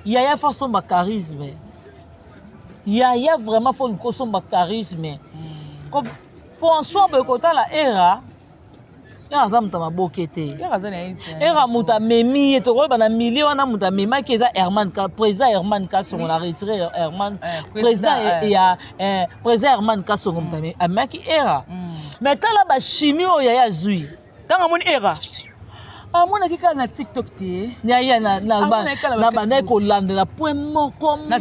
Yaya faut son charisme. Yaya vraiment faut son charisme. Comme pour en soi bekota la era. Ya zamta mabokete. Era muta memi to ko bana million na muta mema keza Herman ka président Herman ka son la retiré Herman président ya président Herman ka son muta me amaki era. Mais tala ba chimie o Yaya zui. Tanga mon era. Ah mona kika na TikTok te. Yaya na ba ko landela point moko na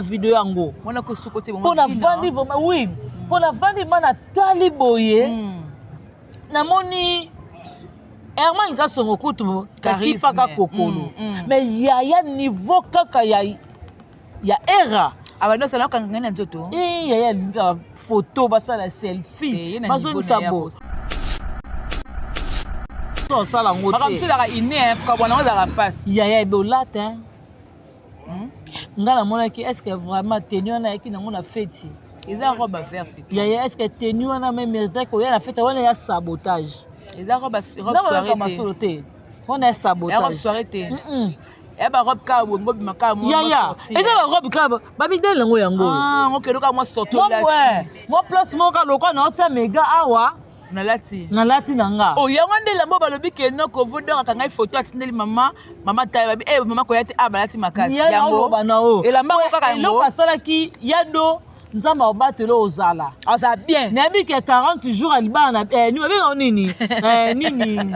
video yango. Mona ko sokote bon. Pour la vendre vraiment oui. Pour la vendre mana taliboye. Namoni Herman Kasongo kutu kakipa ka kokolo mais Yaya niveau kaka ya era abando sala kangana nzoto Yaya photo basala selfie bazoni sabo to sala ngote bakamsi la ine ko bona za passe Yaya bolata ngala mona ki est-ce que vraiment tenue na yaki nango na fête eza robe verse Yaya est-ce que tenue wana même mérite ko ya la fête wana ya sabotage eza robe soirée on est sabotage robe soirée te e ba robe ka bongo bimaka mo Yaya eza ba robe ka ba bidele ngo yango ngokelo ka mo sorto lati mo place mo ka lokwa na ota mega awa na lati nanga yango ndela mbo balobi ke no ko vodor ka ngai photo atindeli mama taye babi mama ko yate balati makasi yango elamba ko kaka yango eloko asalaki yado nzamba obatelo ozala ça bien nabi ke 40 jours alibana ni babenga nini nini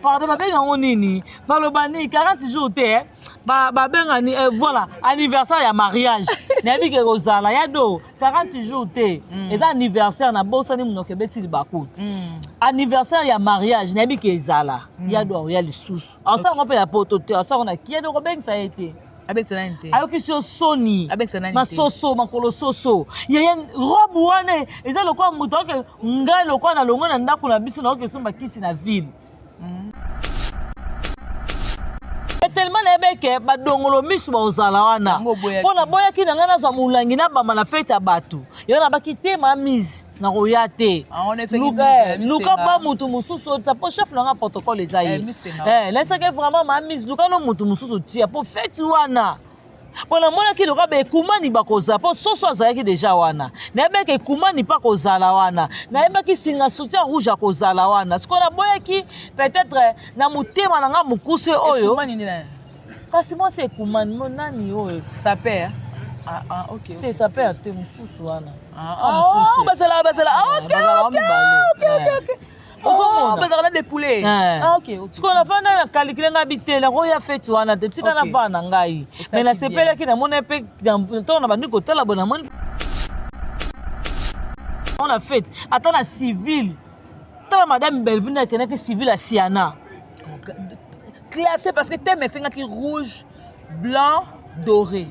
pardon babenga nini balobani 40 jours te babenga ni voilà anniversaire ya mariage nabi ke ozala yado 40 jours te eza anniversaire na bosa ni munoke beti libaku anniversaire ya mariage nabi ke ezala yado ya lisusu asa ngope la poto te asa na kiedo ko bengisa ete avec sanité ayoki so soni avec sanité masoso makolo soso Yaya robe wana eza lokwa muto ke ngai lokwa na longo na ndako na biso na oke somba kisi na ville tellement na beke ba dongolo misu ba ozala wana pona boya ki na ngana za mulangi na bama na fete ya bato yo na baki te ma mise na roya te luka ba mutu mususu ta po chef na protocole ezayi laisse que vraiment ma mise luka no mutu mususu tia po fete wana pona mona ki loka be kumani ba koza po soso azaki déjà wana na beke kumani pa kozala wana na beki singa soutien rouge kozala wana sikola boya ki peut-être na mutema na nga mukuse oyo kasi moi c'est kumani nani oyo ça perd ok c'est ça perd te mususu wana basala ok bazala des poulets ok siko na fanda na calculer nga bitela ko ya fete wana te tika na vana ngai mais na sepela ki na mona pe to na bandi ko tala bona moni on a fête attends la civile tala madame Belvina kenaki civile à Siana classé parce que thème est qui rouge blanc doré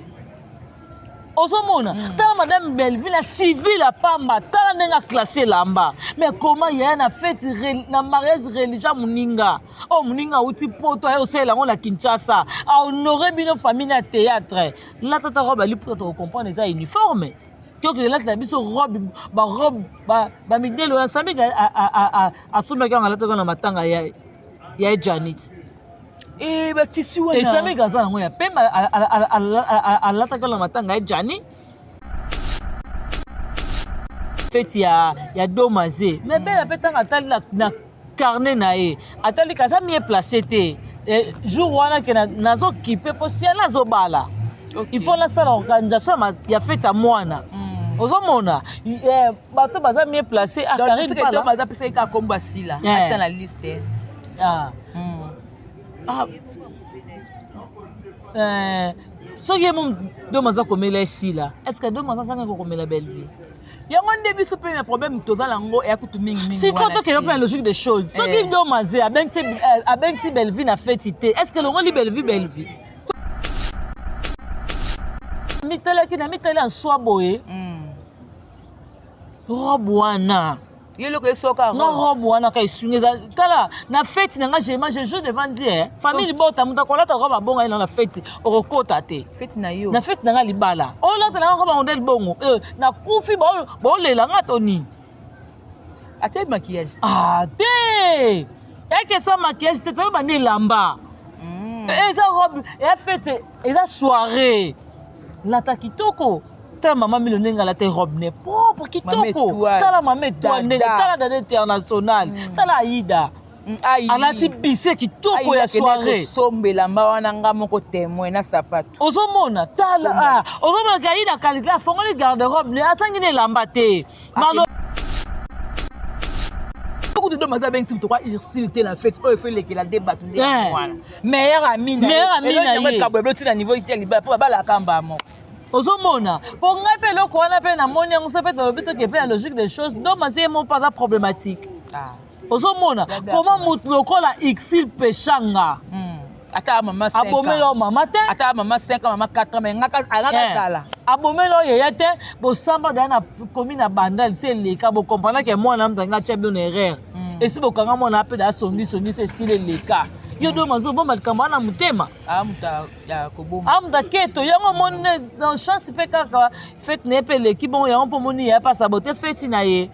Ozomona tala madame Belvina civile à Pamba tala nenga classé lamba mais comment il y a na fête na mariage religieux muninga muninga uti poto ayo sela ngona Kinshasa a honorer bino famille na théâtre la tata robe ali pour comprendre ça uniforme que là la biso robe ba midelo na sabi a somba ka ngala to na matanga ya Janet ba tissu wana esabe gaza nango ya pemba alata ka na matanga ya Jani fête ya domaze mais bela petanga atali na carnet na ye atali kaza mieux placé te jour wana ke nazo kipe po si ala zo bala il faut la sala organisation ya fête ya mwana ozomona bato baza mieux placé à Karine pala baza pesa ka komba sila atia na liste soki mon domaza komela sila est-ce que domaza sanga ko komela belle vie yango nde biso pe na problème tozala ngo ya kutu mingi si quand on est la logique des choses soki domaza abengi belle vie na fête est-ce que longo li belle vie mitala ki na mitala en soi boye robe wana yeloko esoka robe wana ka isungeza tala na fête na nga je joue devant Dieu famille bota muta kolata robe bonga ina na fête okokota te fête na yo na fête na nga libala olata na robe ondel bongo na kufi ba lela nga toni atel maquillage te eke so maquillage te to ba ni lamba eza robe ya fête eza soirée lata kitoko tala mama milone nga lata robe ne propre kitoko tala mama toi ndenge tala dada international tala Aïda alati bise kitoko ya soirée sombela mba wana nga moko témoin na sapato ozomona tala ozomona ka Aïda kalika fongoli garde-robe ne asangi ne lamba te malo beaucoup de maza ben sim to quoi irsilité la fête o fait les la débat ndé wana meilleur ami na ye ka bweblo ti na niveau ya liba po ba la kamba mo ozomona po ngai pe loko wana pe na moni yango se pe to bito ke pe la logique des choses donc c'est mon pas problématique ozomona comment mutu lokola xil pechanga ata mama 5 abomelo mama te ata mama 5 mama 4 mais ngaka sala abomelo yeye te bo samba dana commune na bandal c'est le ka bo comprendre que moi na mtanga chebdo na erreur et si bo kanga mona pe da songi c'est style le ka yo do mazo bomba kamba na mutema amuta ya koboma amuta keto yango mona dans chance pe kaka fait ne pe le ki bon yango po moni ya pas saboter fait na ye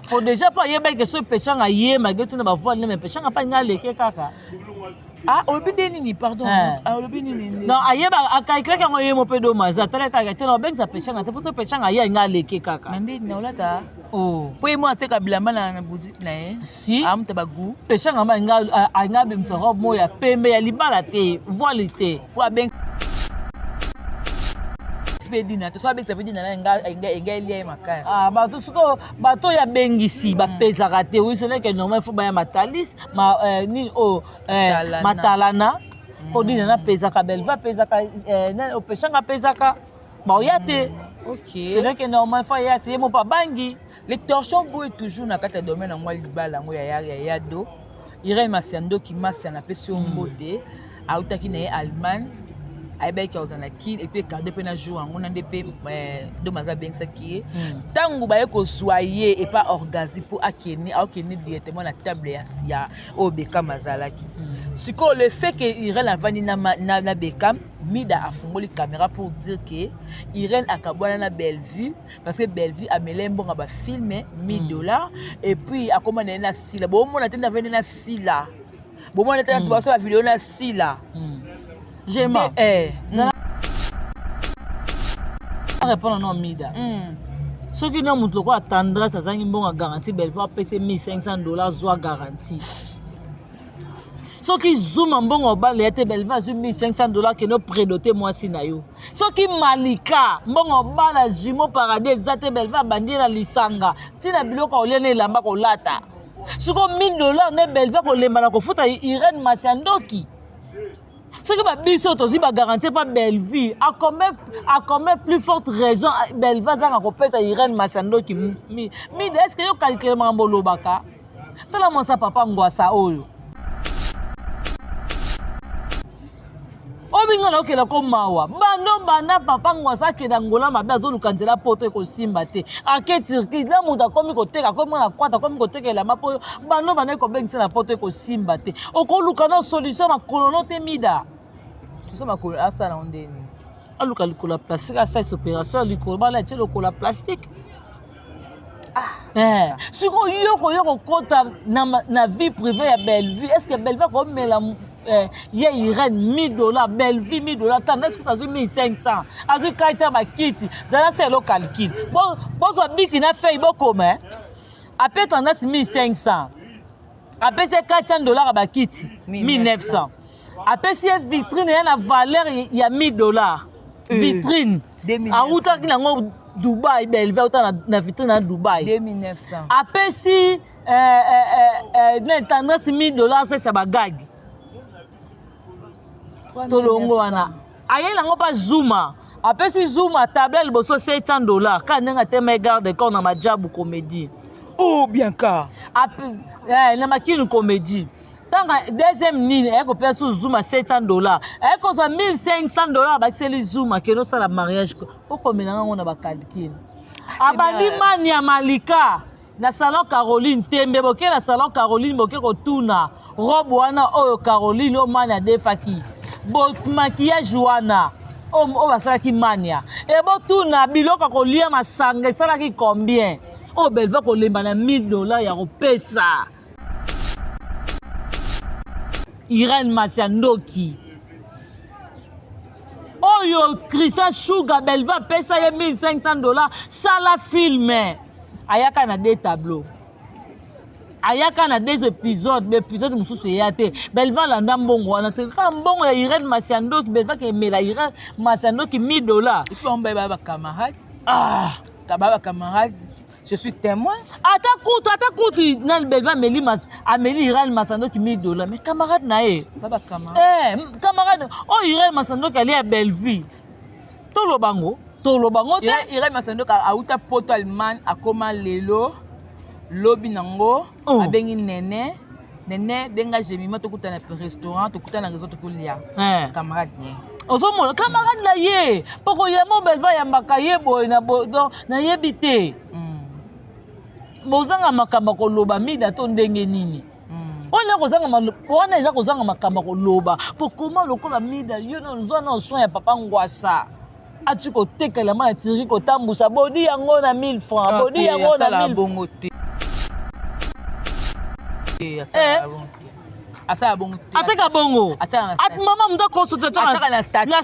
pour déjà pas yeba que ce pechanga ye malgré tout na ba voix mais pechanga pas ngale ke kaka olobide nini pardon olobide nini non ayeba akaikla kango ye mo pedo maza tala kaka te no benza pechanga te poso pechanga ye ngale ke kaka nande na olata po ye mo ateka bilamba na boutique na ye si amuta bagu pechanga ma nga bimsa robe mo ya pembe ya libala te voile te po aben dina to so avec ça veut dire na nga elia makaya bato suko bato ya bengisi ba pesaka te oui c'est que normal faut ba ya matalis ni matalana pour dina na pesaka belva pesaka na opeshanga pesaka ba oyate OK c'est que normal faut ya te mo pa bangi les torchons boy toujours na kata domaine na moi libala ngo ya do Irene Masiando ki masi na pesi mbote autaki na Allemagne aibeki ozana ki et puis garder pe na jour on a ndep do maza bengsa ki tangu ba yeko soyer et pas orgasme pour akeni directement na table ya obeka mazalaki siko le fait que Irene avani na Beckham mida afungoli caméra pour dire que Irene akabwana na Bellevue parce que Bellevue a melembo ba filmer $1000 et puis akoma na sila bo mona tenda vene na sila bo mona tenda tu ba vidéo na sila j'aime répondre non mida ce qui n'a montré quoi attendre ça zangi bon garantie Bellevue a payé $1500 soit garantie ce qui zoom en bon au bal était Bellevue a $1500 que nous prédoté moi si na yo ce qui malika bon au bal jimo paradis zate Bellevue bandi na lisanga tina biloko olene lamba ko lata ce ko $1000 ne Bellevue ko lemba na ko futa Irene Masiandoki. Ce que ma biso aussi va garantir pas Bellevue a quand même plus forte raison Bellevue ça ko pesa Irene Masiandoki mi est-ce que yo calculer mambolo baka tala mon sa papa ngwasa oyo obinga na okela ko mawa bana papa ngwasa ke na ngola mabe azoluka nzela poto ko simba te aketirki la muta komi ko teka komi na kwata komi ko tekela mapo bana ko bengisa na poto ko simba te okoluka na solution na kolono te mida so makolo asa na ondeni aluka likola plastique asa opération likolo bala tie lokola plastique siko yoko kota na vie privée ya Bellevue est-ce que Bellevue ko mela ye Irene $1000 Bellevue $1000 tant est-ce que tu as 1500 azu kaita bakiti zala c'est le calcul bon so biki na fait boko mais après tendance 1500 après c'est $400 bakiti 1900 après c'est vitrine ya na valeur ya $1000 vitrine a uta kina ngo Dubai Bellevue uta na vitrine na Dubai 2900 après si na tendance $1000 c'est ça bagag tolongo wana ayela ngo pa Zuma apesi Zuma table liboso $700 ka nenga te me garde corps na majabu comédie oh bien ka na makini comédie tanga deuxième nini eko pesa Zuma $700 eko so $1500 bakiseli Zuma keno sala mariage ko komela ngo na ba calcul abandi mani ya malika na salon Caroline tembe boke na salon Caroline boke ko tuna robe wana oyo Caroline o mani adefaki bo maquillage wana o basalaki mania e bo tuna biloko kolia masanga esalaki combien o Bellevue kolemba na $1000 ya kopesa Irène Masiandoki. Oyo Christian Sugar Belva pesa ye $1,500 sala film. Ayaka na 2 tableaux. Ayaka na 2 épisodes, l'épisode mususu yate. Belva landa mbongo wana te ka mbongo ya Irène Masiandoki Belva ke mela Irène Masiandoki $1,000. Et puis on va camarade. Ah, kababa camarade. Je suis témoin. Ata kutu nan Belva Amélie Irène Masiandoki $1,000. Mais camarade nae. Baba camarade. Camarade, Irène Masiandoki ali à Belleville. Tolo bango te. Irène Masiandoki a uta poto Allemagne akoma lelo. Lobi nango abengi nene benga jemima tokuta na restaurant tokuta na réseau tokulia camarade ne ozomona camarade na ye poko ya mo Belva ya makaye boy na yebite bozanga makamba koloba mida to ndenge nini ona kozanga eza kozanga makamba koloba pokoma lokola mida yo na zona soin ya papa ngwasa ati kotekela ma tiri kotambusa bodi yango na 1000 francs bodi yango na 1000 francs. Asa bongo. Ateka bongo. At mama mda konsulta na stati na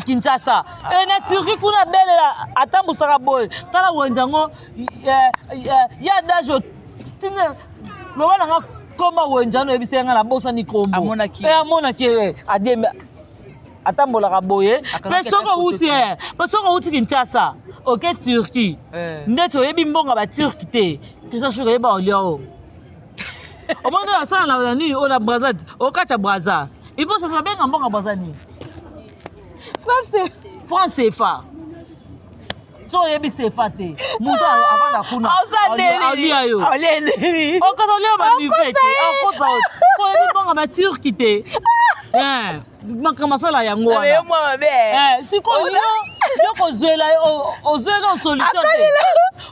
Kinshasa. Na Turquie kuna bele atambusaka boy. Tala wenjango ya dajo tina loba nga koma wenjano ebisenga na bosa ni kombo. Amona ki adembe atambola ka boye. Pesoko uti Kinshasa. OK Turquie. Ndeto yebi mbonga ba Turquie te. Kisa shuka yeba olio. Au moins là ça la nuit on a Brazza au kacha Brazza il faut se faire bien en bon Brazza ni français fa so yebi se fate muto avant la kuna ali ayo on ka le ba ni fete on ko sa ko yebi bon ma Turquie te makamasa yango wana siko yo ko zwela ozwela solution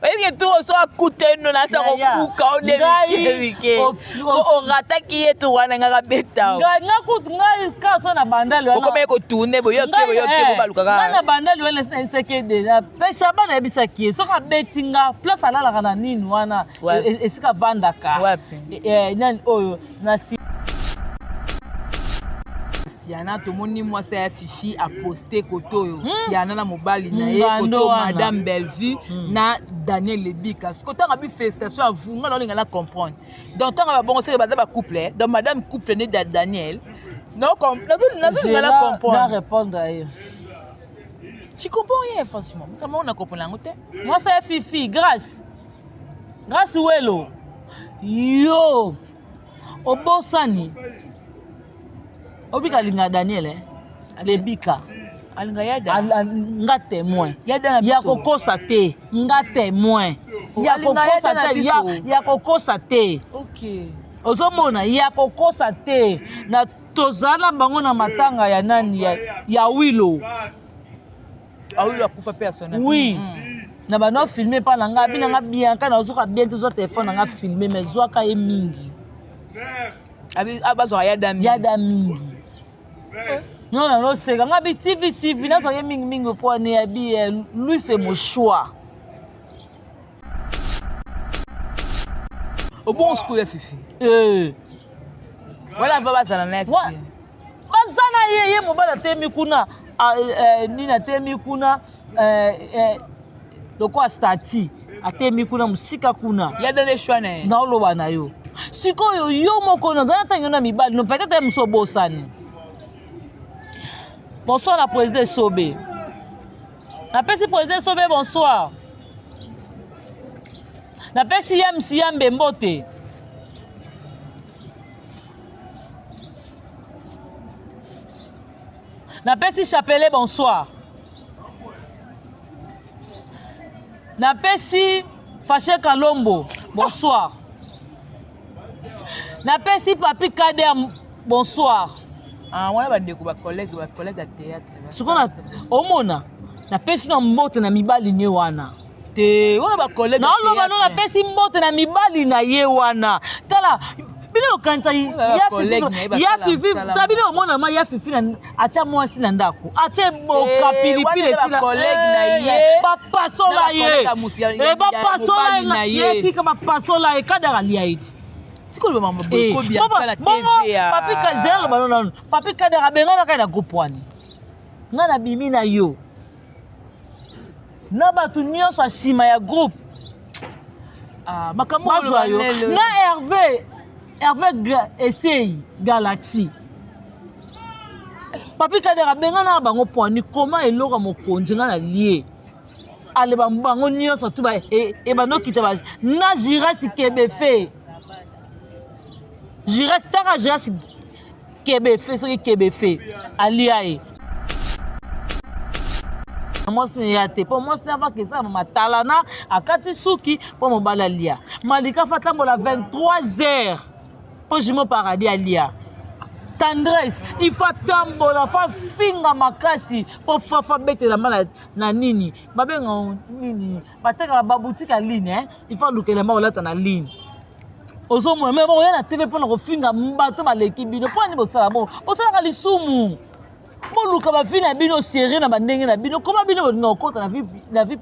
oyebi tu oso akuteno na sa kokuka onebike o rataki yetu wana ngaka beta ngai ka so na bandali wana okome ko tourner boyo ke balukaka na bandali wana nseke deja pesha bana ebisaki so ka betinga place alalaka na nini wana esika vandaka nani oyo na Siana tomoni mwasi ya Fifi a posté koto Siana na mobali na ye koto Madame Bellevue na Daniel Lebika. Ce koto ngabi félicitations à vous ngalo ngala comprendre. Donc tant ba bon c'est ba couple donc Madame couple né de Daniel. Non ngala comprendre. Je répondre à eux. Tu comprends rien franchement. Comment on a compris la ngote? Moi c'est Fifi grâce welo. Yo. Obosani. Obika linga Daniel Lebika alinga yada nga témoin ya kokosa te nga témoin ya kokosa te OK ozomona ya kokosa te na tozala bango na matanga ya nani ya Wilo akufa personne oui na bano filmer pa na nga bina nga bien kana ozoka bien te zo téléphone nga filmer mais zwaka ye mingi abazo yada mingi non, c'est quand on TV, là, ça y est, ming pour lui, c'est mon choix. Au bon school, Fifi. Voilà, va ça la net. Bazana ye mo bala temi kuna nina temi kuna loko stati atemi kuna musika kuna. Ya dans les choix na. Na oloba na yo. Sikoyo yo moko na zana tangana mibali no peut-être musobosani. Bonsoir la présidente Sobé. La présidente Sobé, bonsoir. La présidente Siambe Mbote. La présidente Chapelet, bonsoir. La présidente Faché Kalombo, bonsoir. La présidente Papi Kader, bonsoir. Wana bandeko ba collègue à théâtre. Sukona omona na pesi na mbote na mibali nye wana. Te wana ba collègue. Na loba no na pesi mbote na mibali na ye wana. Tala bino kanta ya Fifi tabile omona ma ya Fifi na acha mwasi na ndako. Acha boka pilipili sila collègue na ye. Papa sola ye. Papa sola ye tika papa sola ye kadara liaiti. tikolo mama boko bien kala TV ya papi kazelo banona papi kadera benga na groupe wani ngana bimi na yo na batu nyonso asima ya groupe makambo yo na Hervé essaye Galaxy papi kadera benga na bango poni comment eloko mokonzi ngana lié ale bango nyonso tu ba e banokita ba na Jirasi Kebefe Jirasi taka Jirasi Kebefe soki Kebefe aliae mosne ya te po mosne ava kesa matalana akati suki po mobala lia malika fatambola 23h po jimo paradis alia tendresse il faut tambola fa finga makasi po fa betela mala na nini babenga nini bateka ba boutique en ligne il faut lukela ma olata na ligne ozo mo me bo yana TV pona ko finga mbato baleki bino po ni bosala bo bosala ka lisumu boluka ba fina bino serré na bandenge na bino koma bino no kota na vie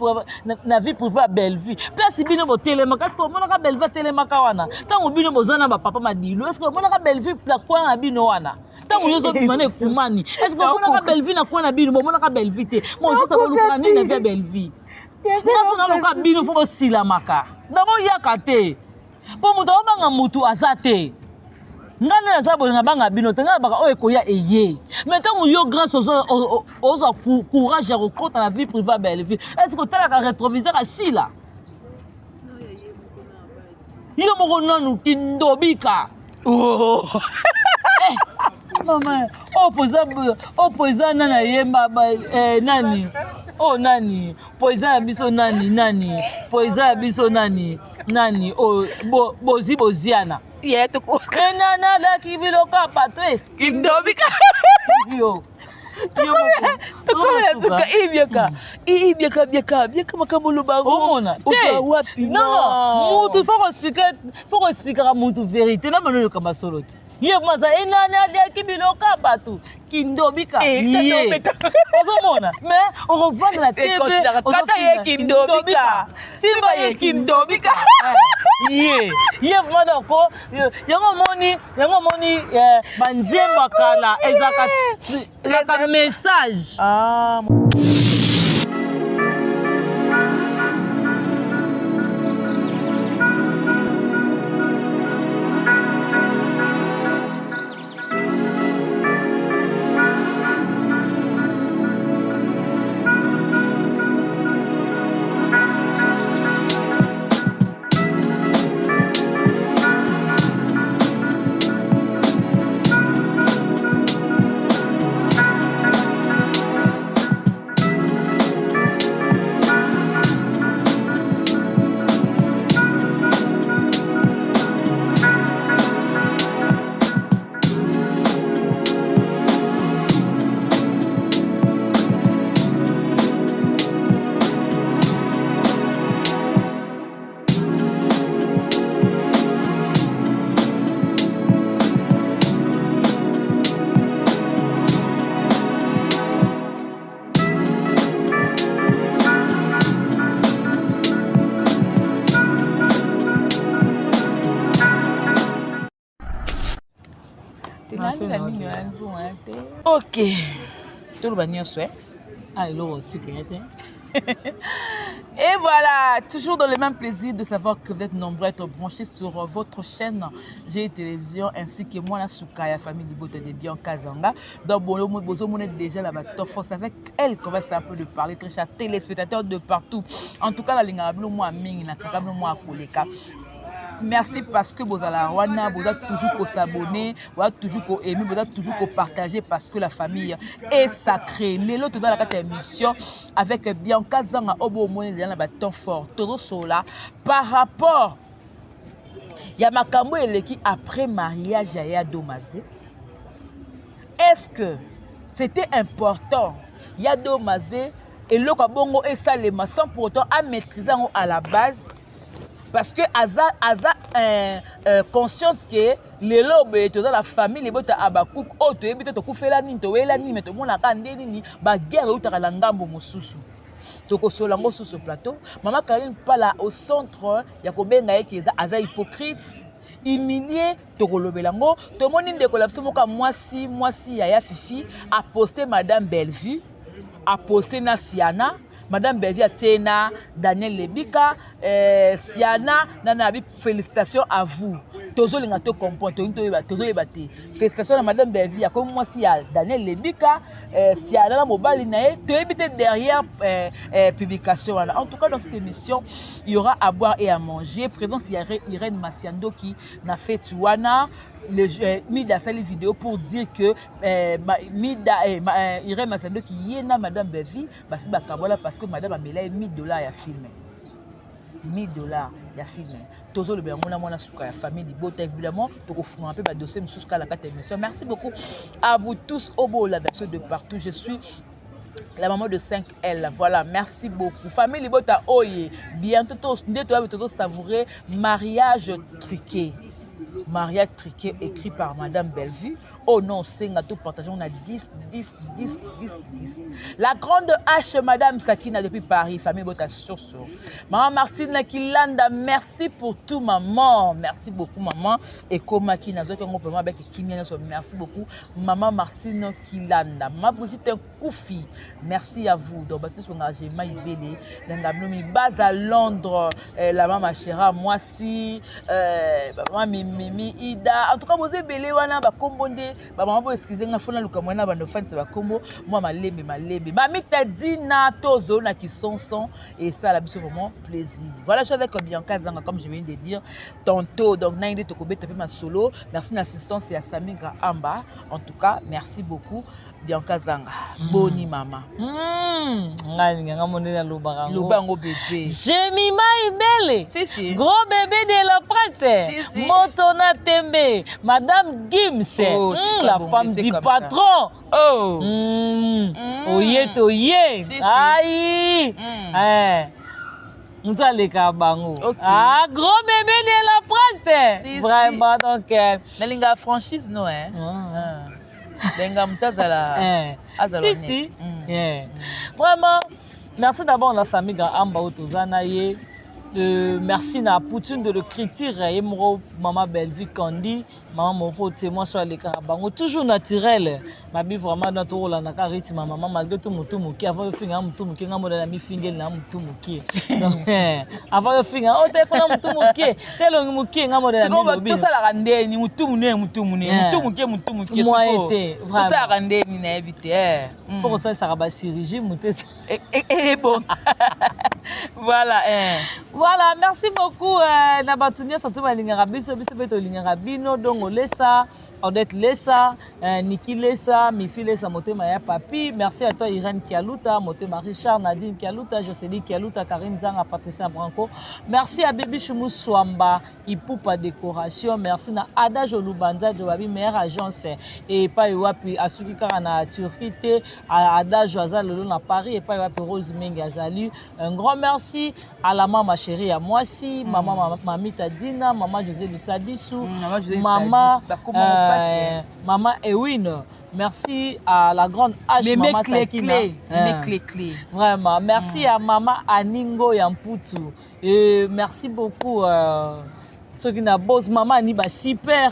privée belle vie place bino bo telema kasi ko mona ka belle vie telema ka wana tango bino bozana ba papa madilo est-ce que mona ka belle vie la kwa na bino wana tango yozo bimane kumani est-ce que mona ka belle vie na kwa na bino mona ka belle vie te mo juste ko luka ni na vie belle vie na sona luka bino fo sila maka d'abo yaka te po muto banga mutu azate ngana na sabo na banga bino tanga baka o ekoya eye mais tant yo grâce aux courage à rencontrer la vie privée belle vie est-ce que tu as la rétroviseur assis là yo moko nanu kindobika oh maman opposa nana yemba nani oh nani poisa biso nani poisa biso nani oh boziana yetu ko nana da kibiloka patwe kindobika yo tukomela suka ibiaka makambo bango omona wapi non mutu faut expliquer mutu vérité na mano yoka masolo ti ye maza enana da kibiloka patu kindobika ye ozomona mais on revend la TV kata ye kindobika simba ye kindobika ye mwana ko yango moni banzemba kala ezaka message ok tout le bagnon souhait et voilà, toujours dans le même plaisir de savoir que vous êtes nombreux à être branchés sur votre chaîne G Télévision ainsi que moi, la Soukaya, famille Libote de Bianca Zanga. Donc, on est déjà là-bas, force avec elle qu'on va un peu de parler, très chers téléspectateurs de partout. En tout cas, la ligne à moi, Ming, la Kakablo, moi, Koleka. Merci parce que vous avez toujours s'abonner, vous avez toujours aimer, vous avez toujours partager parce que la famille est sacrée. Les autres dans la émission avec Bianca Zanga Obo Moine dans la temps fort. Tout cela par rapport il y a makambo eleki après mariage ya Domazé. Est-ce que c'était important ya Domazé et le kabongo et salema sans pour autant à maîtriser à la base? Parce que Aza consciente que les lobes dans la famille les bottes abakouk auto ebite to kufela nini to wela nini to mona ka ndeni ni ba guerre utaka la ngambo mosusu to ko solango sur ce plateau maman Karine pala au centre ya kobenga yeke Aza hypocrite humilié tokolobelango tomoni ndeko la biso moka mwasi ya Fifi a posté Madame Bellevue a posté na Siana Madame Bellevue a tiena Daniel Lebika Siana nanabi félicitations à vous tozo linga to comprendre tozo yebate félicitations à Madame Bellevue ya comme mwasi ya Daniel Lebika Siana na mobali na to yebite derrière publication en tout cas dans cette émission il y aura à boire et à manger présence Irène Masiando qui n'a fait Tuana Mida sali vidéo pour dire que Irène Masiando qui yena Madame Bellevue basi bakabola parce que Madame Amela $1000 ya film $1000 ya film tozo le bien mona suka ya famille libota évidemment pour faire un peu ba dossier musuka la carte émission. Merci beaucoup à vous tous au beau la version de partout. Je suis la maman de 5L. Voilà, merci beaucoup. Famille libota oye bientôt to savourer mariage truqué. Mariage truqué écrit par Madame Bellevue. Oh non, c'est tout partagé. On a 10. La grande H, Madame Sakina depuis Paris. Famille Bota sur. Maman Martine Kilanda, merci pour tout, maman. Merci beaucoup, maman. Et comme merci beaucoup, maman Martine Kilanda. Maman Brigitte Koufi, merci à vous. Donc, tous mon engagement, il base à Londres. La maman Chéra, moi si, maman Mimi Ida. En tout cas, vous avez belé wana ba kombonde. Maman bo excusez nga fona luka mwana bando fansi ba kombo moi malembe mami Tadina tozo na qui son et ça la biso vraiment plaisir. Voilà, je suis avec Bianca Zanga comme je viens de dire tantôt. Donc nainde to kobeta pe ma solo. Merci l'assistance et à Samigra Amba. En tout cas, merci beaucoup Bianca Zanga. Boni mama. Nga monela Lubango bébé. Jemima Ibele. Si. Gros bébé de la presse. Si. Motona Tembe. Madame Gims. Oh, la femme du patron. Oh. Oye. Si. Aïe. Moutaleka bango. Okay. Ah, gros bébé de la presse. Si. Vraiment, donc. Nalinga franchise, non, hein? Denga mutazala. Azala net. Vraiment, merci d'abord à la famille Amba Otozana. Merci à Poutine de l'écriture. Maman Bellevue Kandi, maman Moro témoin sur les Karabango. Toujours naturel. Ma vie vraiment dans tout le rythme. Maman malgré tout muki avant de finir muki nga modèle mi finir na muki. Avant de finir oh t'es pas muki tel muki nga modèle mi. Tout ça la rande ni muki. Moi été vraiment. Tout ça rande ni na éviter. Faut que ça rabas chirurgie muté. Et bon. Voilà, merci beaucoup Nabatunia surtout balinga biso beto linga bino dongo lesa Odette Lesa, Niki Lesa, Mifi Lesa, Motema ya Papi. Merci à toi Irène Kialuta, Motema Richard, Nadine Kialuta, Jocelyne Kialuta, Karine Zanga, Patricia Branco. Merci à Baby Chumou Swamba, Ipoupa Décoration. Merci à Ada Jolubanza, Joabi, meilleure agence. Et pas Wapi, Asuki Karana Turquité, à Ada Joazal Lolo na Paris, et pas Wapi Rose Mengazali. Un grand merci à la maman chérie, à moi aussi, maman Mamita Dina, maman José Lusadissou, maman Ewin, merci à la grande H, maman Sakina. Mes clés. Vraiment, merci à maman Aningo Yamputu. Et merci beaucoup ceux qui n'ont pas maman Aniba super.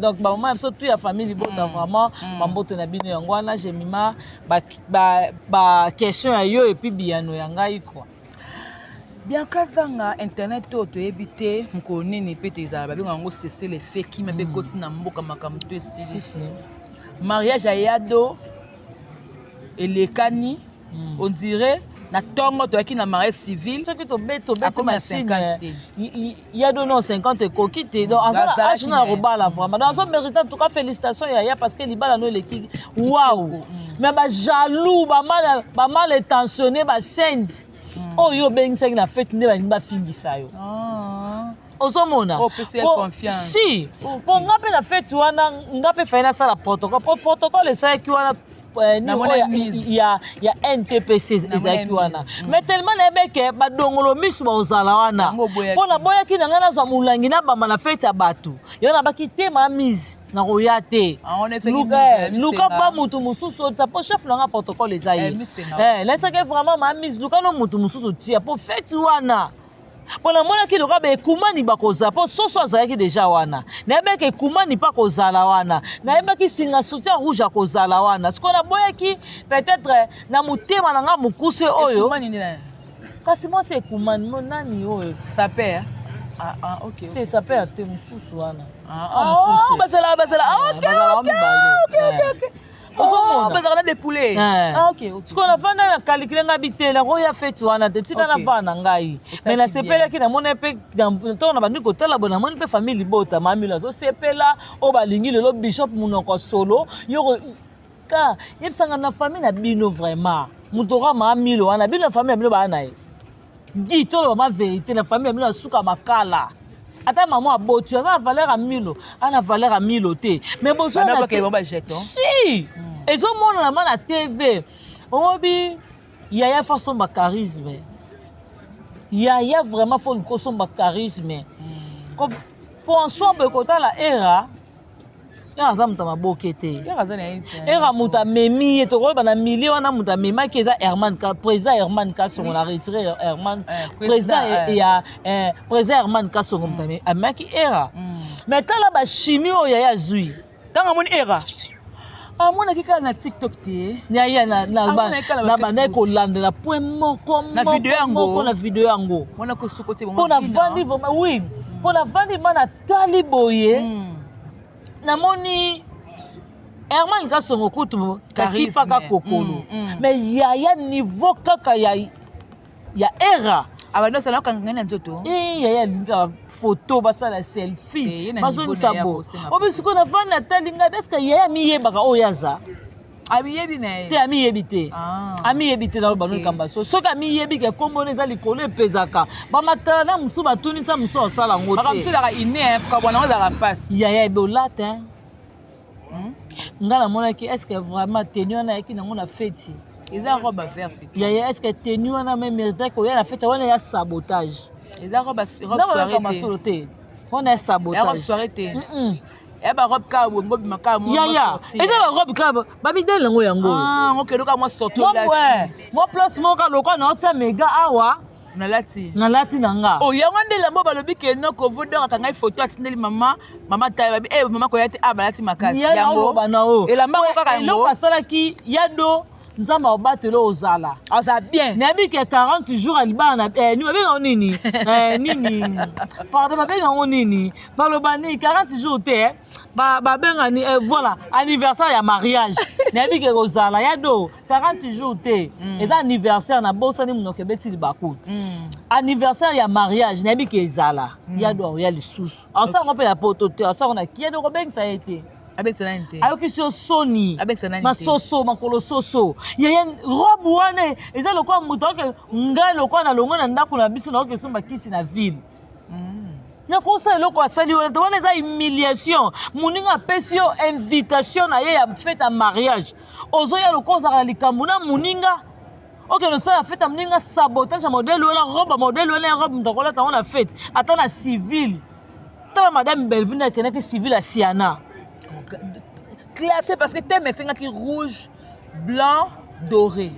Donc maman surtout la famille Libota vraiment maman Tonabino Yangwana Jemima ba question à yo et puis biano yangai quoi. Bianca Zanga internet to ebité mkoni ni pete za babinga ngo cesser les faits qui m'avait koti na mboka makamto si mariage à Yado et les Kani on dirait na tongo toaki na mariage civil ce que to beto comme 50 Yado non 50 kokite donc asa na robala vraiment donc on mérite en tout cas félicitations ya parce que libala no leki waouh mais ba jaloux ba mal intentionné ba saint. Oh yo bengisaki na fête nde balingi bafingisa yo. Ozomona. Oh PC confiance. Si. Bon ngape na fête wana ngape faina sala protocole esalaki wana il y a NTPC ezalaki wana. Mais tellement nebeke badongolo misu baozala wana. Pona boya ki na ngana za mulangi na bama na fête ya bato. Yo na baki tema mise. Na royate luka pa mutu mususu tapo chef na protocole ezayi laissez que vraiment ma mise luka no mutu mususu tia po fête wana Pona mona ki loka be kumani bakoza po soso azalaki déjà wana. Na be ke kumani pa kozala wana. Na be ki singa soutien rouge akozala wana. Ce qu'on a boya ki peut-être na mutema na nga mukuse oyo. Kumani ni na. Kasi moi c'est kumani mo nani oyo. Ça perd. Ah OK. Te ça perd te mususu wana. Bazala. OK. Oh, bazala des poulets. Ah OK. Ce qu'on a fait na calculer nga bitela ko ya fête wana te tika na vana ngai. Mais na sepela ki na mona pe to na bandi ko tala bona mona pe famille bota mamilo zo sepela o balingi le bishop munoko solo yo ka yebsanga na famille na bino vraiment. Mutora mamilo wana bino na famille bino ba na ye. Dis to ma vérité la famille bino suka makala. Ata maman a beau tu as la valeur à 1000 ana valeur à 1000 te mais besoin na si et au monde na la TV obi yaya façon ba charisme yaya vraiment faut une façon ba charisme comme pour soi be kota la era ya zamta mabokete era muta memi to ko bana milio wana muta mema ki eza Herman ka président Herman ka son la retiré Herman président ya président Herman ka son muta amaki era mais tala ba chimie o ya zui tanga mon era amona kika na TikTok te ya na ba ko landela point moko na video yango mona ko sokote bon pour la vendre vraiment oui pour la vendre mana tali boye namoni Herman Kasongo kutu kakipa ka kokolo mais ya niveau kaka ya era abando sala kangana nzoto ya linga photo basala selfie bazo sabo obisuko na vana talinga est-ce que ya mi yebaka oyaza ami yebi na te ami yebite ami yebite na bano kamba so soka mi yebi ke kombo neza likolo epezaka ba matala na musu batunisa musu osala ngote ba musu daka ine ka bona daka passe ya ebe latin ngala mona ki est-ce que vraiment tenue na yaki nango na fête eza robe verse ya est-ce que tenue na même mérite ko ya na fête wana ya sabotage eza robe soirée on a sabotage robe soirée te e ba robe ka bongo bimaka mo sortir eza ba robe ka ba bidele ngo yango OK doka mo sortir là mo place mo ka lokwa na otsa mega awa na lati nanga yango ndela mbo balobi ke no ko vodor ka ngai photo atindeli mama taye babi mama ko yate balati makasi yango elamba ko kaka yango pasalaki yado nzamba obatelo ozala ça bien nabi ke 40 jours alibana ni babenga nini nini pardon babenga nini balobani 40 jours te babenga ni voilà anniversaire ya mariage nabi ke ozala yado 40 jours te eza anniversaire na bosa ni munoke beti libaku anniversaire ya mariage nabi ke ezala yado ya lisusu asa ngope ya poto te asa na kiedo ko bengisa ete avec sanité ayoki so soni avec sanité masoso makolo soso yeye robe wana eza lokwa muto ke ngai lokwa na longo na ndako na biso na okesomba kisi na ville na kosa eloko asali wana eza humiliation moninga apesi yo invitation na ye ya fête ya mariage ozoya lokwa ozala likambo na moninga OK le ça fête ya moninga sabotage ya modèle wana robe muto akolata ngo na fête ata na civil tala madame Belvine akenaki civil ya Siana classé parce que thème est rouge, blanc, doré.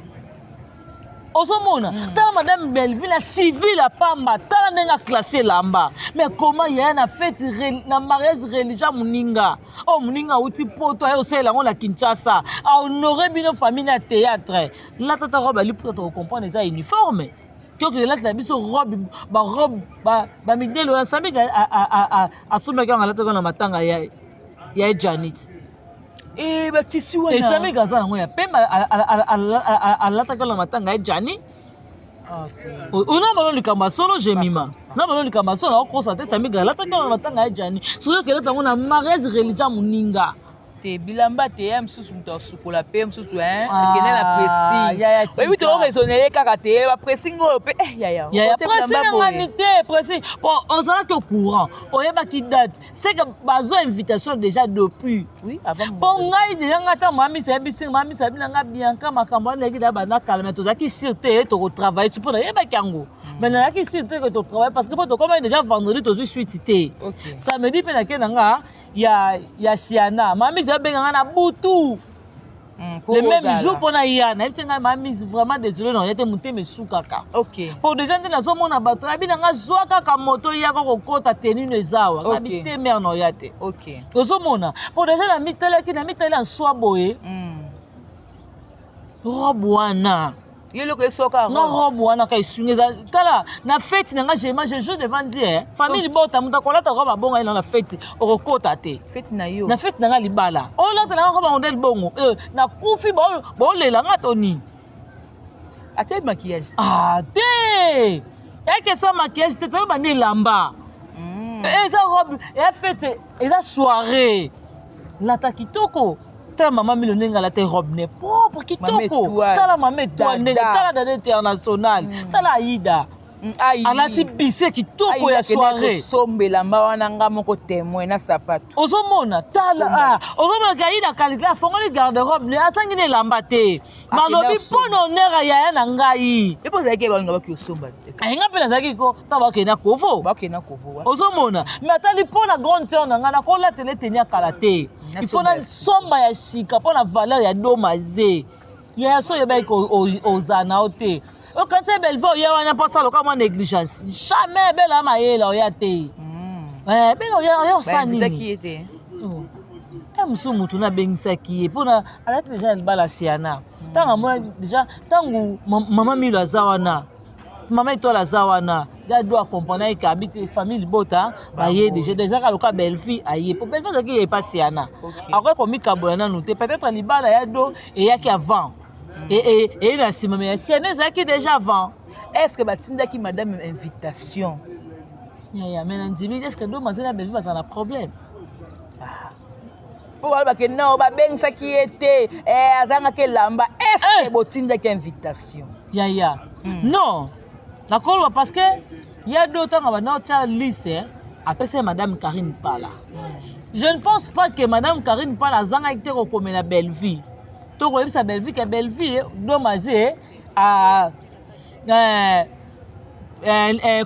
Ozomona, ta madame Belville a civil à Pamba, ta n'a classé là-bas. Mais comment il y a une fête na mariage religieux Muninga? Oh Muninga outi poto et aussi là on la Kinshasa. A honorer bien famille na théâtre. Là tata robe ali pour te comprendre les uniformes. Que là la biso robe ba midelo na sabi a someka ngala to na matanga ya Janet. Eh ba tissu wana. Et ça me gaza nango ya pemba alata kala matanga ya Jani. OK. Ona balo likamba solo jemima. Na balo likamba solo okosa te sami galata kala matanga ya Jani. Soyo kele tango na mariage religieux Muninga. Te bilamba te ya msusu mto sukola pe msusu akene na pressing. Oui to raisonner kaka te ba pressing ngo pe ya pressing ngani te pressing bon on sera que au courant oyeba ki date c'est que bazo invitation déjà depuis oui avant bon ngai déjà ngata mami sabi nga bien ka makambo na ki da bana calme to zaki sûreté to travailler tu pour yeba kango mais na ki sûreté que to travailler parce que pour to comme déjà vendredi to suite te samedi pe na kenanga ya Siana mami benga na butu Le même jour pour na yana, il s'est mise vraiment désolé non, il était monté mais sous kaka. OK. Pour des gens qui na zomo na bato, abi na zwa kaka moto ya ko kota tenue nezawa, abi te mer no yate. OK. Ozomona. Pour des gens na mitala ki na mitala en soi boye. Robe wana. Yelo ko soka non robe wana ka isungeza tala na fête na nga je joue devant Dieu famille bota muta kolata robe bonga ina na fête okokota te fête na yo na fête na nga libala o la tala robe modèle bongo na kufi bo lela nga toni ate maquillage te que soit maquillage te to ba ni lamba eza robe et fête eza soirée la ta kitoko maman millionnaire la te robe ne propre kitoko tala maman étoile tala dada international tala Aïda alati bise kitoko ya soirée sombela mbawana nga moko témoin na sapato ozomona tala ozomona Aïda kalika fongoli garde-robe ne asangi ne lamba te malobi pono honneur ya na ngai epo zaki ba nga baki osomba nga pe nazaki ko taba ke na kovo ozomona mais atali pona grande sœur na nga na kola tele tenia kala te il faut na somba ya shika pona valeur ya domaze ya so yeba ko ozana ote o quand c'est belle voix ya wana pas ça le comme négligence jamais belle mayela o ya te belle o ya sani qui était musu mutu na bengisaki pona alati déjà libala siana tanga moi déjà tangu maman milo azawana maman étoile azawana ya doit comprendre que habite famille bota baye déjà ka belle fille aye pour belle fille qui est pas siana après comme mikabola nous peut-être libala ya do et ya qui avant et la sima mais siana qui déjà avant est-ce que batindaki madame invitation ya mais ndimi est-ce que do mazela belle fille ça a problème pour ba que non ba bengisaki était azanga ke lamba est-ce que botindaki invitation ya non d'accord parce que il y a d'autres qui ont une liste après c'est madame Karine Pala. Je ne pense pas que madame Karine Pala zanga été comme la belle vie. To ko sa belle vie que belle vie domazé à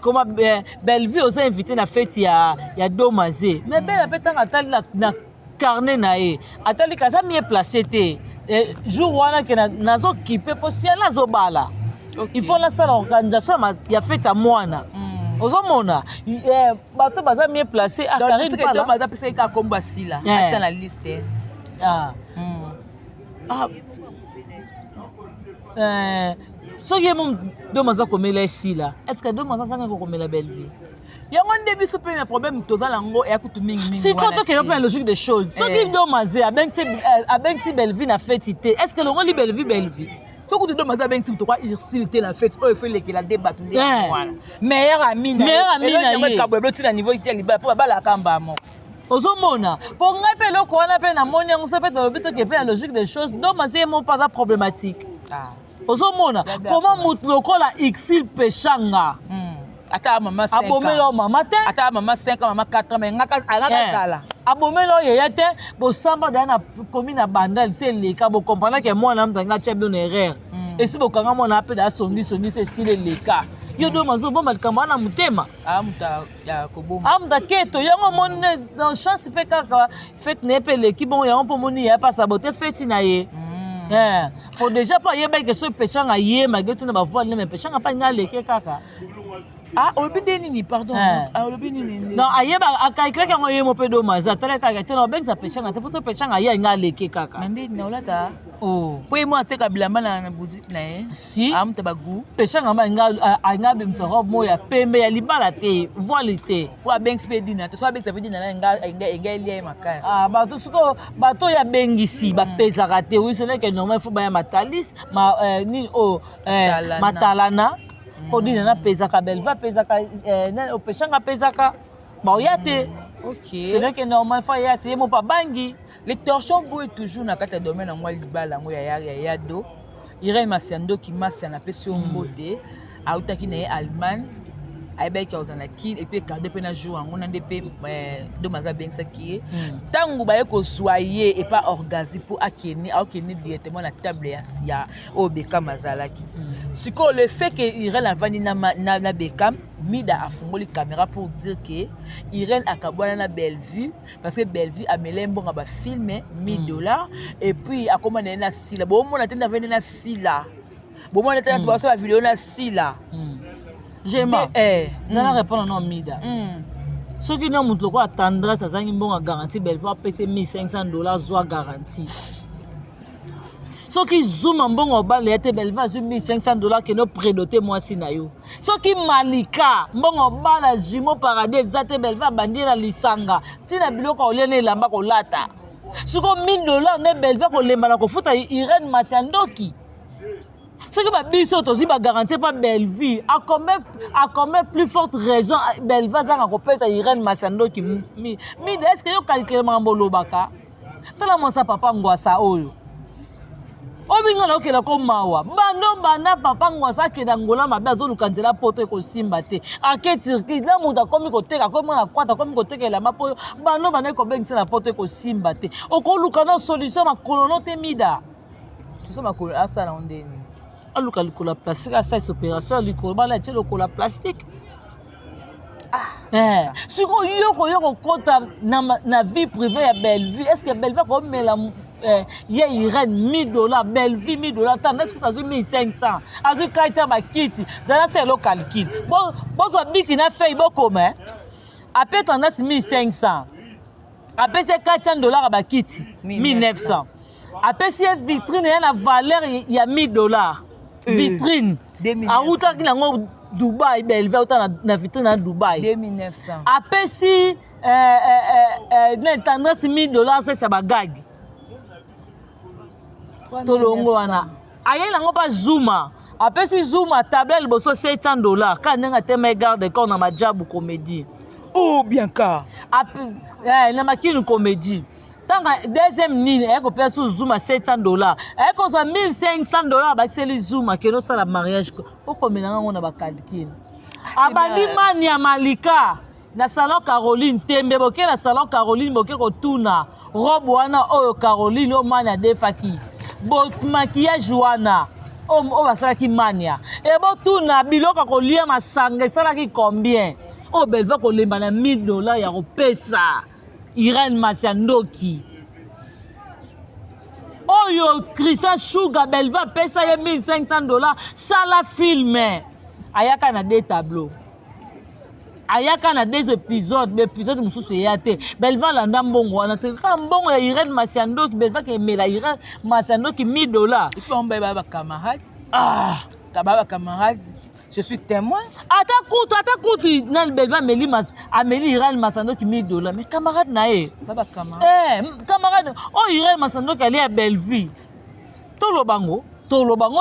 comment belle vie aux invités na fête ya domazé. Mais belle peut-être atali na carnet nae. Atali kaza mieux placé té. Jour wana que nazo kipe pour si la zo bala. Il faut la salle organisation ya fête à moana. Ozomona bato baza mieux placé à Karine Pala. Donc baza pesa ka komba sila. Atia na liste. Soki mon domaza komela sila. Est-ce que domaza sanga ko komela belle vie? Yango ndebi so pe na problème tozala ngo ya kutu mingi mingi. Si quand on est la logique des choses. Soki domaza abengi belle vie na fête té. Est-ce que le roi belle vie? So que tu dois manger avec toi irrité la fête il faut que la débat meilleur ami na ye kabweblo tina niveau qui liba pour ba la kamba mo ozomona pour nga pe loko wana pe na moni ngo se pe to bito ke pe la logique des choses donc c'est mon pas problématique ozomona comment mut lokola xil pechanga ata maman 5 abomelo mama te ata maman 5 maman 4 mais ngaka sala abomelo ye te bo samba na commune na bandal c'est le ka bo comprendre que moi na mtanga chebdo na erreur et si bo kanga mo na pe da songi c'est si le ka yo do mazo bo malkamba na mutema amuta ya koboma amuta keto yango monne dans chance pe kaka fête ne pe le ki bon yango po moni ya pas saboter fête na ye pour déjà pas yeba que so pechanga ye magetu na ba voile mais pechanga pas ngale ke kaka olobinde nini pardon olobi nini non ayeba akaikla kango ye mo pe do maza tala kaka te no benza pechanga te poso pechanga ye ngale ke kaka nande na olata po mo ateka bilamba na boutique na ye si amta bagu pechanga ma ngabe msoro mo ya pembe ya libala te voile te po bengi pe dina te so bengi pe dina na nga elia makasi bato suko bato ya bengisi ba pesaka te oui c'est là que normal faut ba ya matalis ni matalana kodina na pesaka belva pesaka na opeshanga pesaka ba oyate OK c'est vrai que normal faut yate mo pa bangi les torchons boy toujours na kata domaine na moi libala ngo ya do Irene Masiando qui massa na peso mbote autaki na Allemagne ayebaki ozana kin et puis garder pe na jour yango na ndepe do maza bengisaki tango baye kozwa ye et pas orgasme pour akeni directement na table ya Beckham azalaki siko le fait que Irène avandi na Beckham Mida a fongoli caméra pour dire que Irène akabwana na Bellevue parce que Bellevue a mêlé bon ba filmer $1000 et puis a commandé na sila bon mon atenda vendre na sila bon mon atenda ba sa vidéo na sila j'aime ça na répondre non Mida ce qui n'a montre quoi tendresse ça zangi bon garantie Bellevue a payé $1500 soit garantie ceux qui zoom en bon au bas les Bellevue a $1500 que nous prédoté moi si na yo ceux qui malika bon au bas la jimo paradis zate Bellevue bandi la lisanga tina biloko olene lamba ko lata suko $1000 ne Bellevue ko lemba na ko futa Irène Masiandoki ce qui va biso aussi ba garantir pas Bellevue a combien plus forte raison Bellevue za ko pesa Irène Masiandoki mi est-ce que yo calculer mambo baka tala mo sa papa ngwasa oyo obinga na okela ko mawa bana papa ngwasa ke dangola mabe azoluka nzela poto ko simba te aketirki la muda komi ko teka komi na kwata komi ko tekela mapo bana ko bengisa na poto ko simba te okoluka na solution makolono te Mida so makolo asa na ondeni aluka likola plastique asa opération likola bala telo kola plastique siko yoko kota na vie privée ya Bellevue est-ce que Bellevue ko mela ya Irène $1000 Bellevue $1000 tant est-ce que tu as 1500 azu kaita ba kiti zala c'est le calcul bon so biki na fait boko mais après tendance 1500 après c'est $400 ba kiti 1900 après c'est vitrine ya na valeur ya $1000 vitrine auta kinango Dubaï Bellevue auta na vitrine na Dubaï 2900 après si na tendance $1000 c'est ça ba gag tolongo wana ayela ngo ba zuma apesi zuma table liboso $700 ka nenga tema garde corps na majabu comédie oh bien ka na makini comédie tanga deuxième nini eko pesa zuma $700 eko so $1500 ba kiseli zuma keno sala mariage oko menanga ngo na ba calcul abandi mani ya malika na salon Caroline tembe boke na salon Caroline boke ko tuna robe wana oyo Caroline o mani defaki bo maquillage wana o basalaki mania e bo tuna biloko kolia masanga esalaki combien o Bellevue kolemba na $1000 ya kopesa Irène Masiandoki oyo Christian Sugar Bellevue apesa ye $1500 sala filme ayaka na des tableaux ayaka na des épisodes mususu ya te Bellevue landa mbongo wana te ka mbongo ya Irène Masiandoki Bellevue ke mela Irène Masiandoki $1000 et puis on ba camarade ba camarade je suis témoin ata kutu na Bellevue ameli Irène Masiandoki $1000 mais camarade na ye ba camarade camarade Irène Masiandoki ali ya Bellevue tolobango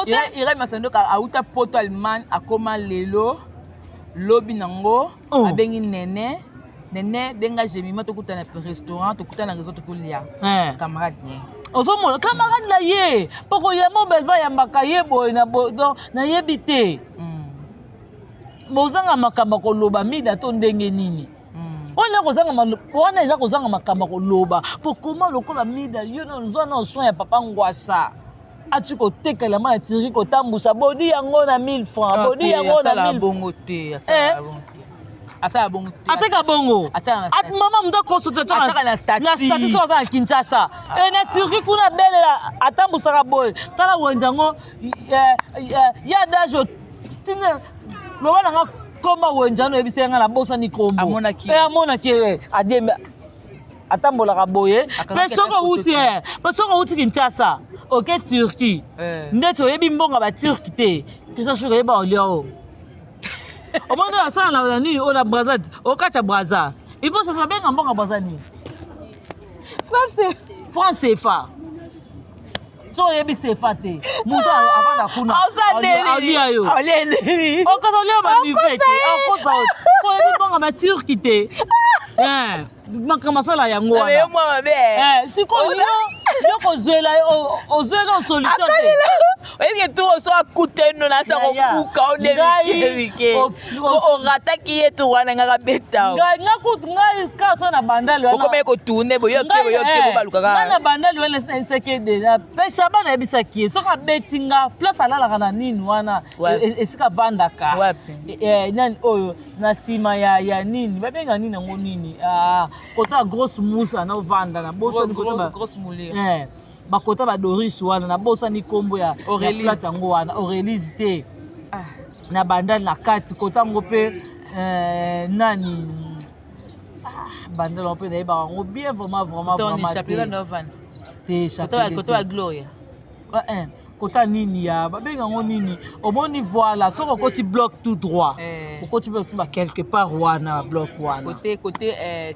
te Irène Masiandoki auta poto Allemagne akoma lelo lobi nango abengi nene benga jemima tokutana na restaurant tokutana na réseau tokolia camarade ne ozomona camarade na ye poko ya mo Bellevue ya mbaka ye boy na yebite bozanga makambo koloba Mida to ndenge nini wana eza kozanga makambo koloba pokoma lokola Mida yo na zona soin ya papa ngwasa ati ko tekela ma tiri ko tambusa bodi yango na 1000 francs bodi yango na 1000 bongo te asala bongo te ateka bongo at mama munda consulter na statut so za Kinshasa na tiri kuna belela atambusa boy tala wenjango ya dajo tina loba nga komba wenjano ebisenga na bosa ni kombo amona ki ademba atambola boye pesoko uti Kinshasa OK Turquie ndeto yebi mbonga ba Turquie te kisa shuka yeba olio omondo asala na ni ona Brazza okacha Brazza il faut se faire benga mbonga Brazza ni français fa so yebi sefa te muto avanda kuna alia yo okaza olio ba mivete akoza ko yebi mbonga ba Turquie te makamasala yango wana sikoyo yo kozwela solution te oyebi tout so akuteno na sa kokuka odebike orataki ye to wana ngaka beta ngai kaso na bandali wana okome ko tourner boyoke balukaka na bandali wana nseke déjà pesha bana yebisaki soka betinga place alalaka na nini wana esika vandaka nani oyo na sima ya nini babenga nini yango nini kota grosse mousse na ovanda na bosa ni kota grosse moulure bakota ba Doris wana na bosa ni kombo ya flat yango wana Aurélie te na bandali na kati kota ngo pe nani bandali on peut na ba ngo bien vraiment te chapelet kota ya Gloria kota nini ya babenga ngo nini omoni voilà soko koti bloc tout droit okoti ba quelque part wana bloc wana côté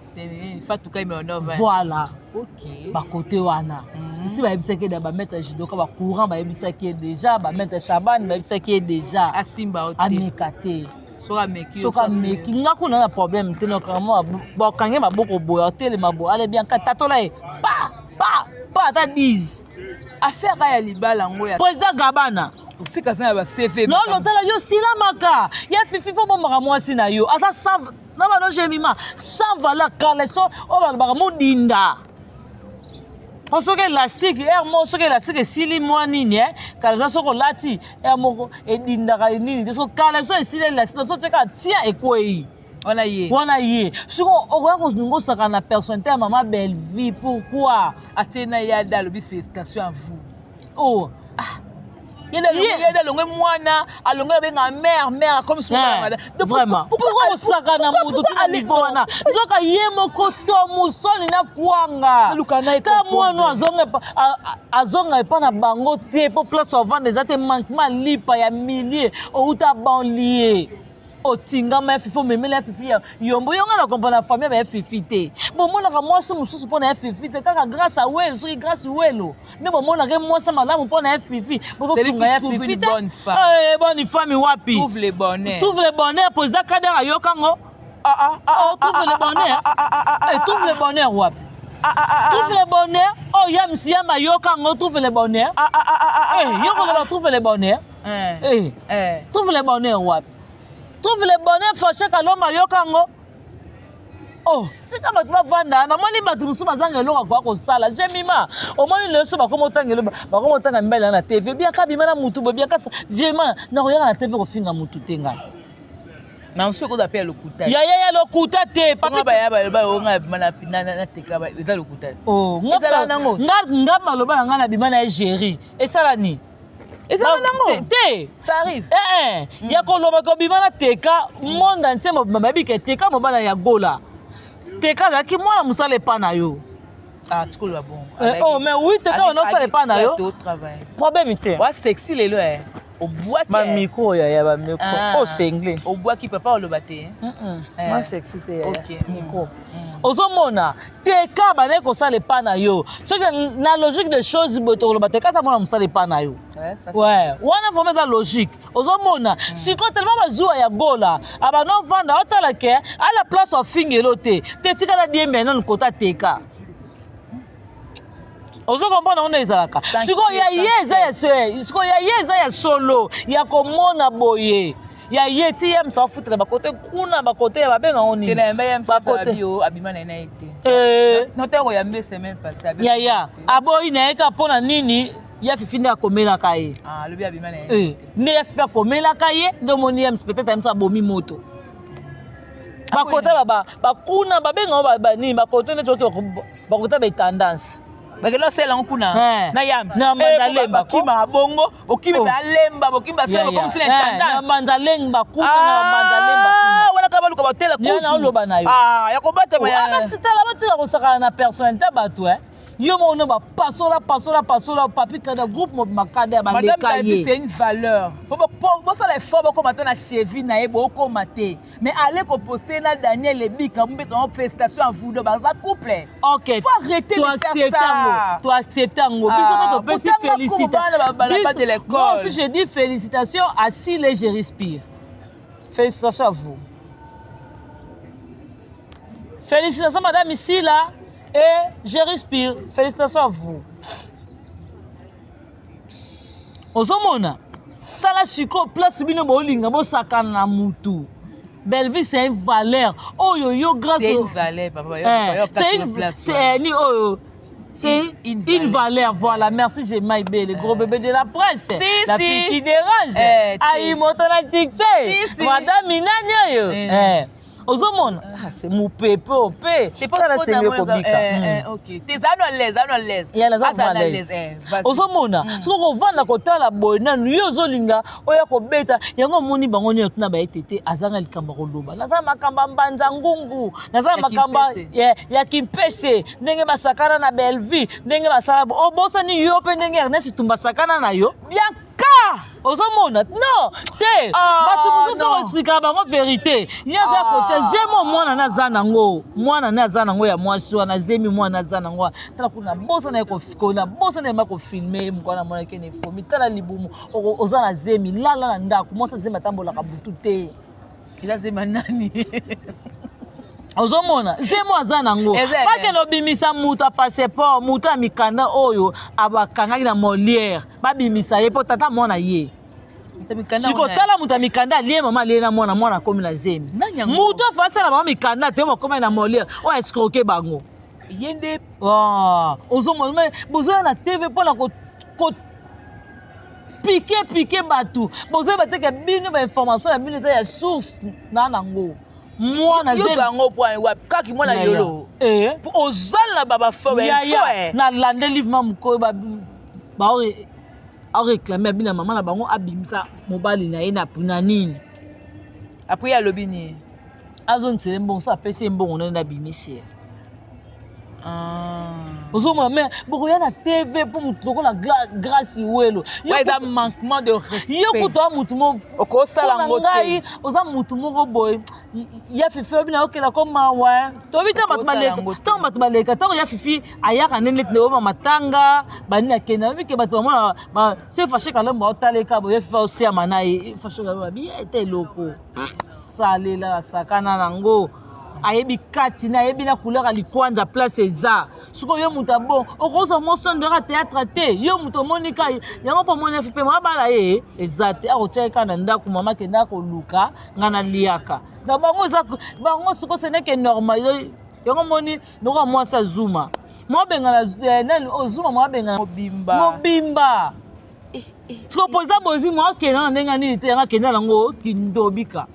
fatuka imeonova voilà OK ba côté wana ici ba yebisaki da ba mettre judoka ba courant ba yebisaki déjà ba mettre Shaban ba yebisaki déjà asimba ote amekate soka meki ngakuna na problème teno kama ba kange maboko boya tele mabo ale bien katatola e pa ata 10 affaire ya libala ngo ya président Gabana usika sana ba CV non tala yo silamaka ya fifi fo bomaka mwasi na yo ata sans na ba no jemima sans valeur kaleso o ba ba mudinda Osoke élastique soki élastique esili mwa nini kaleso soko lati moko edindaka nini de so kaleso esili élastique so teka tia ekwei wana ye siko okoya kozongosaka na personne te ya mama belle vie pourquoi atiena yada alobi félicitation à vous oh yeda longe mwana alonge abenga mère comme son madame vraiment pourquoi osaka na mutu tuna niveau wana nzoka ye moko to musoni na kwanga ta mwana azonga epa na bango te po place ovanda eza te manquement lipa ya millier outa banlier otingama ya fifi omemela ya fifi yombo yonga na kompa na famille ya fifi te bomonaka mwasi mosusu mpo na ya fifi te kaka grâce à welo soki grâce welo nde bomonaka mwasi malamu mpo na ya fifi bokofunga ya fifi te bonne femme wapi trouve le bonheur po eza kader ayokango trouve le bonheur trouve le bonheur wapi trouve le bonheur oh ya msiyama ayokango trouve le bonheur yokoloba trouve le bonheur trouve le bonheur wapi trouve le bonheur fâché kalomba yokango oh sika bato bavanda namoni bato mosusu bazanga eloko akoka kosala jemima omoni leso bakomotanga mibali na tv biaka bima na mutu boye biaka vraiment nakoyaka na tv kofinga mutu te ngai na mosusu koza pe ya lokuta ya lokuta te nateka eza lokuta nga maloba na ngai na bima na egérie esala nini te ça arrive ya koloba kobima na teka monde entier babika teka mobana ya gola teka azalaki mwana mosala epa na yo mais oui teka wana osala epa na yo problème te wa sexy lelo bamikro ya bamikro osengle obwaki papa oloba te ma sexy te micro ozomona teka banaye kosala epa na yo soki na logique de choses boye tokoloba teka aza mwana mosala epa na yo wana vraimen eza logique ozomona sikoyo tellement bazwa ya gola abanovanda otala ke ala place ofingelo te tetikala diembe nanu kota teka ozokomprendre ngo nde ezalaka sikoyo ya ye eza ya solo ya komona boye ya ye ti ye msa ofutela bakote kuna bakote ya babenga ngo nini ya aboyi na ye ka mpona nini ya fifi nde akomelaka ye nde ya fifi akomelaka ye nde omoni ye peut-être yemso abomi moto bakote bakuna babenga banini bakote nde toki bakote baetendance bakelo sela nkuna na yam na mandalemba kima bongo bokime balemba bokimba sela comme si intendance na mandalemba kuna na mandalemba kuna wala ka baluka batela kusu yana oloba na yo ya kobata ba ya titala batika kosaka na personnalité bato yo mo no ba pasola papi kada groupe mo makade ya baleka ye c'est une valeur bo ça les fort boko matana cheville na ye boko maté mais aller ko poster na Daniel Ebika mbeta en félicitations à vous deux ba couple OK faut arrêter de faire ça tu acceptes ngo biso pas to pesi félicitations moi si je dis félicitations à Sile et je respire félicitations à vous félicitations madame Sila et je respire. Félicitations à vous. ozomona tala siko place bino bolinga bosakana na mutu Belleville c'est une valeur oyo yo grâce c'est une valeur papa c'est une valeur, voilà. Merci, j'ai Maïbé, le gros bébé de la presse. La fille qui dérange. Aïe, Motona Succès. Madame Minanyo. Ozomona, c'est mon pépé au pé. T'es pas là, c'est le comique. Ok. T'es à l'aise. Il y a les à l'aise. Ozomona, si on va na kota la boina, nous yozolinga, oya kobeta, yango moni bangoni otuna ba etete azanga likamba koloba. Naza makamba mbanza ngungu, naza makamba ya kimpese, ndenge basakana na Belleville, ndenge basala o bosa ni yo pe ndenge Ernest tumba sakana na yo. Bien ozomona non te bato mosusu expliquer bango vérité nyaza kocha zemo mwana naza nango ya mwasi wana zemi mwana naza nango tala kuna bosa na kofikona bosa na mako filmer mkwana mwana kene fomi tala libumu oza na zemi lala na ndako mwasa zemi atambola ka butu te ila zema nani ozomona zemo aza nango bake lobimisa mutu a passeport mutu amikanda oyo abakangaki na Molière babimisa ye po tata mwana ye siko tala mutu amikanda alie mama alie na mwana komi na zemi mutu afasala bango mikanda te bakomi na Molière oyo escroquer bango yende ozomona bozoya na TV mpona pike batu bozoya bateke bino bainformation ya bino eza ya source na nango mwana zeli yango point wa kaki mwana yolo ozala baba fo na lande livre mamuko ba réclamer bina maman na bango abimisa mobali na ye na nini après ya lobini azontsele mbongo so apesi mbongo na bimisi ozomona mais bokoya na TV pour mutu la grâce welo ouais un manquement de respect yo kuto mutu mo okosala ngote oza mutu moko boy ya fifi obina okela koma wa to bita batu baleka to ya fifi ayaka nene tne o matanga bani na kena bike batu bamona ba se fâché quand même otaleka bo ya fifi aussi amanaye fâché ba bi ete loko salela sakana nango ayebi kati na ayebi na couleur alikwanja place eza siko yo muta bon okoza monsto ndera théâtre te yo muto monika yango pa mona fipe mabala ye ezate akocheka na ndako mama ke ndako luka ngana liaka da bango siko ce n'est que normal yango moni ndoko mwasa zuma mo benga na ozuma mo benga mobimba siko poza bozi mo akena ndenga ni te nga kenda lango kindobika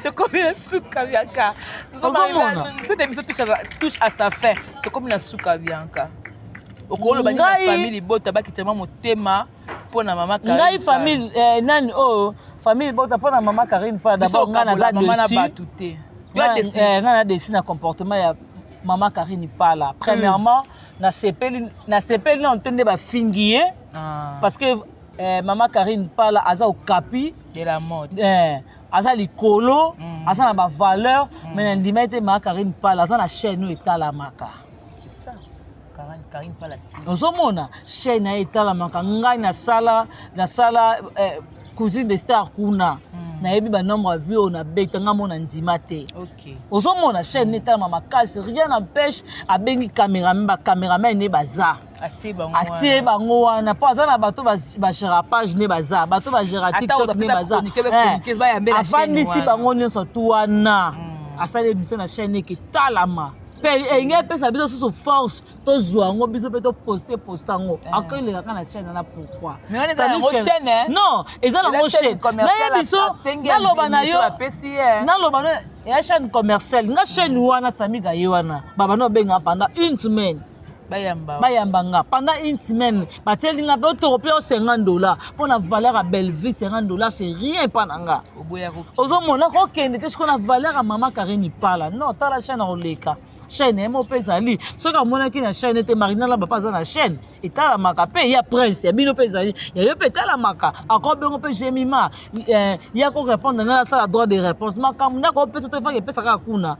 te comme la souka Bianca. Cette émission touche à sa fin. Te comme la souka Bianca. Au cours de la famille, bota ba kitema motema pour na maman Karine. Ngai famille nani famille bota pour na maman Karine pas d'abord ngana za dessus. Ngana dessus na comportement ya maman Karine pas là. Premièrement, na sepeli on tende ba fingier parce que maman Karine pas là aza au capi de la mode. Aza likolo, aza na ba valeur, mais ndima ete maman Karine pas là, aza na chaîne où etala maka. C'est ça. Karine pas là. Ozomona chaîne na etala maka ngai na sala cousine de star kuna. Na yebi ba nombre vu on a betanga mona ndima te. OK. Ozomona chaîne etala mama casse rien n'empêche a bengi cameraman ne baza. Atie bango wana po aza na bato ba gérapage ne baza bato ba géra TikTok ne baza afandisi bango nyonso tu wana asala émission na chaîne ke talama pe engé pesa biso sous force to zwa ngo biso pe to poster ngo akele ka na chaîne na pourquoi mais on est dans la chaîne non eza na chaîne na biso na loba na yo na loba na ya chaîne commerciale nga chaîne wana samida ye wana baba no benga pendant une semaine bayambanga pendant une semaine batelinga pe otoko pe $50 pour la valeur à Belleville $50 c'est rien pas nanga ozomona ko kende te ce qu'on a valeur à maman Karine pas là non ta la chaîne oleka chaîne mo pezali ce ka mona ki na chaîne te Marina la papa za na chaîne et ta la maka pe ya prince ya bino pezali ya yo pe ta la maka akobengo pe jemima ya ko répondre na la droit de réponse makamuna ko pe to fa ke pesa ka kuna.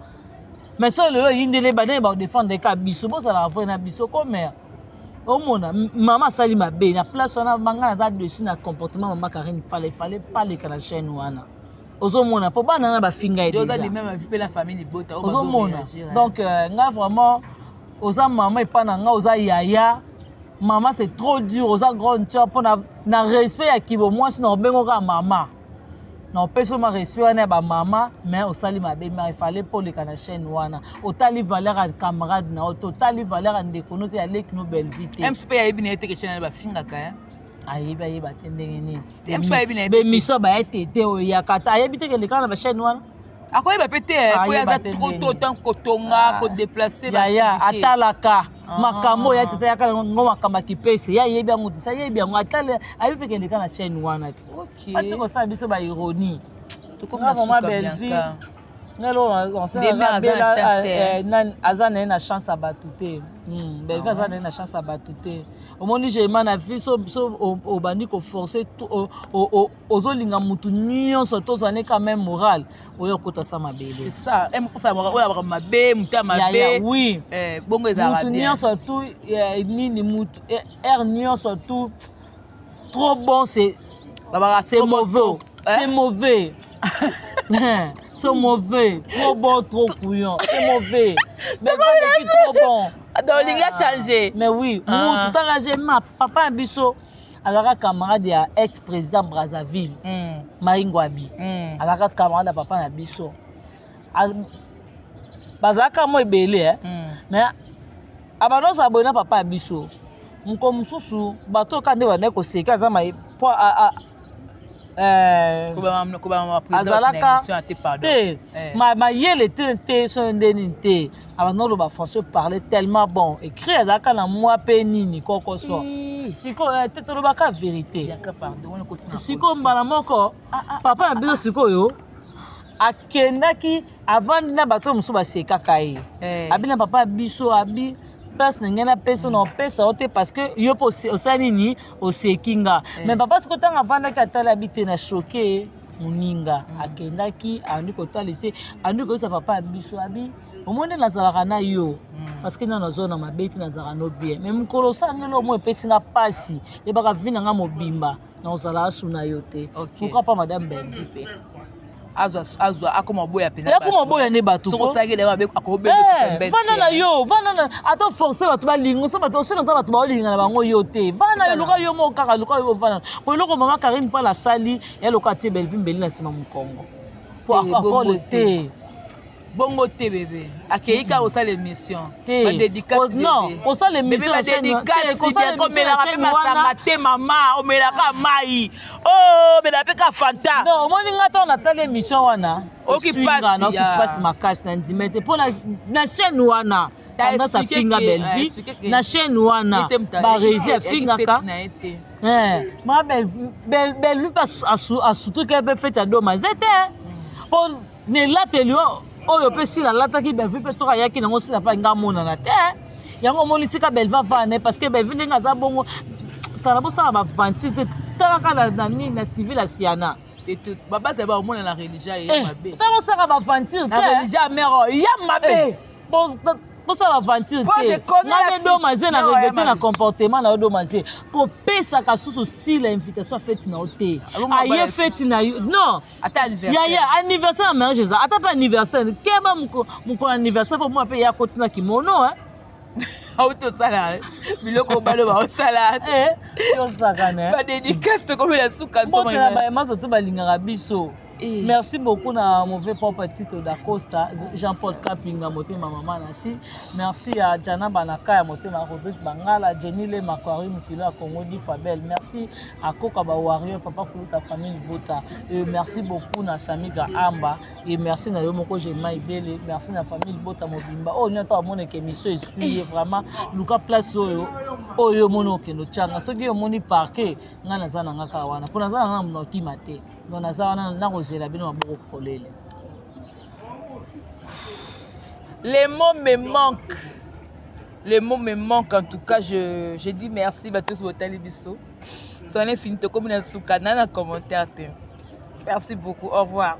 Mais ça, il y a des gens qui défendent des cas biso, ça la vraie na biso comme au mona maman sali ma be na place on a manga za dessus na comportement maman Karine pas il fallait pas les la chaîne wana. Ozo mona po bana na ba finga et déjà. Même vie la famille bota au ozo mona. Donc nga vraiment oza maman et pas na nga oza yaya maman c'est trop dur aux grande tu pour na respect ya kibo moi sinon bengo ka maman non personne respect wana ba maman mais au sali mabe mais il fallait pour les kana chaîne wana otali valeur à camarade na otali valeur à ndekono te avec nos belle vite MSP ya ebina ete ke chaîne ba finga ka ayebi batendenge nini be miso ba etete oyakata ayebi te ke le kana ba chaîne wana akoyeba pete po ya za trop temps kotonga ko déplacer ba ya atalaka makambo ya tete yaka ngo makamba kipese ya yebi yango sa yebi yango atale ayebi pe ke le kana chaîne wana ti OK atiko sa biso ba ironie to comme na suka bien ka ngelo on sait azana na chance abatute belle azana na chance abatute omoni je mana vie so obandi ko forcer ozolinga mutu nyonso tozane quand même moral oyo kota sa mabele c'est ça aime pour ça oyo mabe muta mabe oui bongo ezara mutu nyonso tout nini mutu nyonso tout trop bon c'est mauvais c'est mauvais c'est mauvais, trop bon, trop couillon, c'est mauvais. Mais c'est trop bon. Donc il a changé. Mais oui, tout à l'heure, papa Abisso, alors camarade de ex-président Brazzaville, Maringwabi, alors camarade de papa Abisso. Bazaka moi belé, mais abano s'abonner papa Abisso. Comme sous bateau quand on est au séquence, azalaka te mayele te so ndeni te abanolo ba français parler tellement bon écrit azalaka na moi pe nini koko so siko te tolobaka vérité siko mbala moko papa na biso sikoyo akendaki avant na bato musu basekaka ye abina papa biso abi place n'engena personne en pesa ote parce que yo po osani ni osekinga mais papa siko tanga vanda ka tala habité na choqué muninga akendaki andi ko talise andi ko sa papa biso abi omone na zalaka na yo parce que na zona mabeti na zalaka no bien mais mukolo sangelo mo pesinga pasi e baka vina nga mobimba na osala asuna yo te pourquoi pas madame Benvipe azwa akoma boya pena akoma boya ne bato soko sagele ba akobe vana na yo vana na ato forcer bato balingo so bato so na bato balinga na bango yo te vana na luka yo mo kaka luka yo vana ko loko mama Karine pa la sali ya lokatie Belvin Beli na sima Mukongo pour encore te bongo te bébé akeika osala émission ba dédicace non osala émission ba dédicace comme la pe masanga te mama o melaka mai oh mais la pe ka fanta non moni ngata na tala émission wana okipasi makasi na ndimete pour na chaîne wana tanda sa finga Belvi na chaîne wana ba réussir finga ka ma Belvi pas a surtout que be fait à dommage c'était pour ne latelio oyo pe sila lataki Belvi pe soka yaki nango sila pa nga mona na te yango moni tika Belva vane parce que Belvi ndenga za bongo tala bosala ba vanti te tala na nini na civil a siana te tout baba c'est ba o mona la religion ya mabe tala bosala ba vanti te na religion mero ya mabe bon bosala aventure te nga be dommage na regretter na comportement na dommage pour pesa ka susu si la invitation faite na ote aye fête na non ata anniversaire ya anniversaire na mariage ça ata pas anniversaire keba muko anniversaire pour moi pe ya kotina kimono auto sala biloko balo ba osala yo sakane ba dédicace to comme la souka nsoma na ba maso to balingaka biso. Merci beaucoup na mauvais papa Tito da Costa, Jean-Paul Kapinga motema mama nasi. Merci à Jana Banaka ya motema Robert Bangala, Jenny Le Makwari Mukilo à Congo di Fabel. Merci à Koka ba Warrior papa Kuluta famille Bota. Et merci beaucoup na Samiga Amba et merci na Yomoko Jema Ibele. Merci na famille Bota Mobimba. Oh nyoto amone ke miso esui vraiment luka place oyo mono ke no changa. Soki yo moni parquet ngana zana ngaka wana. Pona zana ngana mnoki mate. Les mots me manquent. Les mots me manquent. En tout cas, je dis merci à tous vos télévisions. Ça en est fini. Comme on a sous canal, commentaire. Merci beaucoup. Au revoir.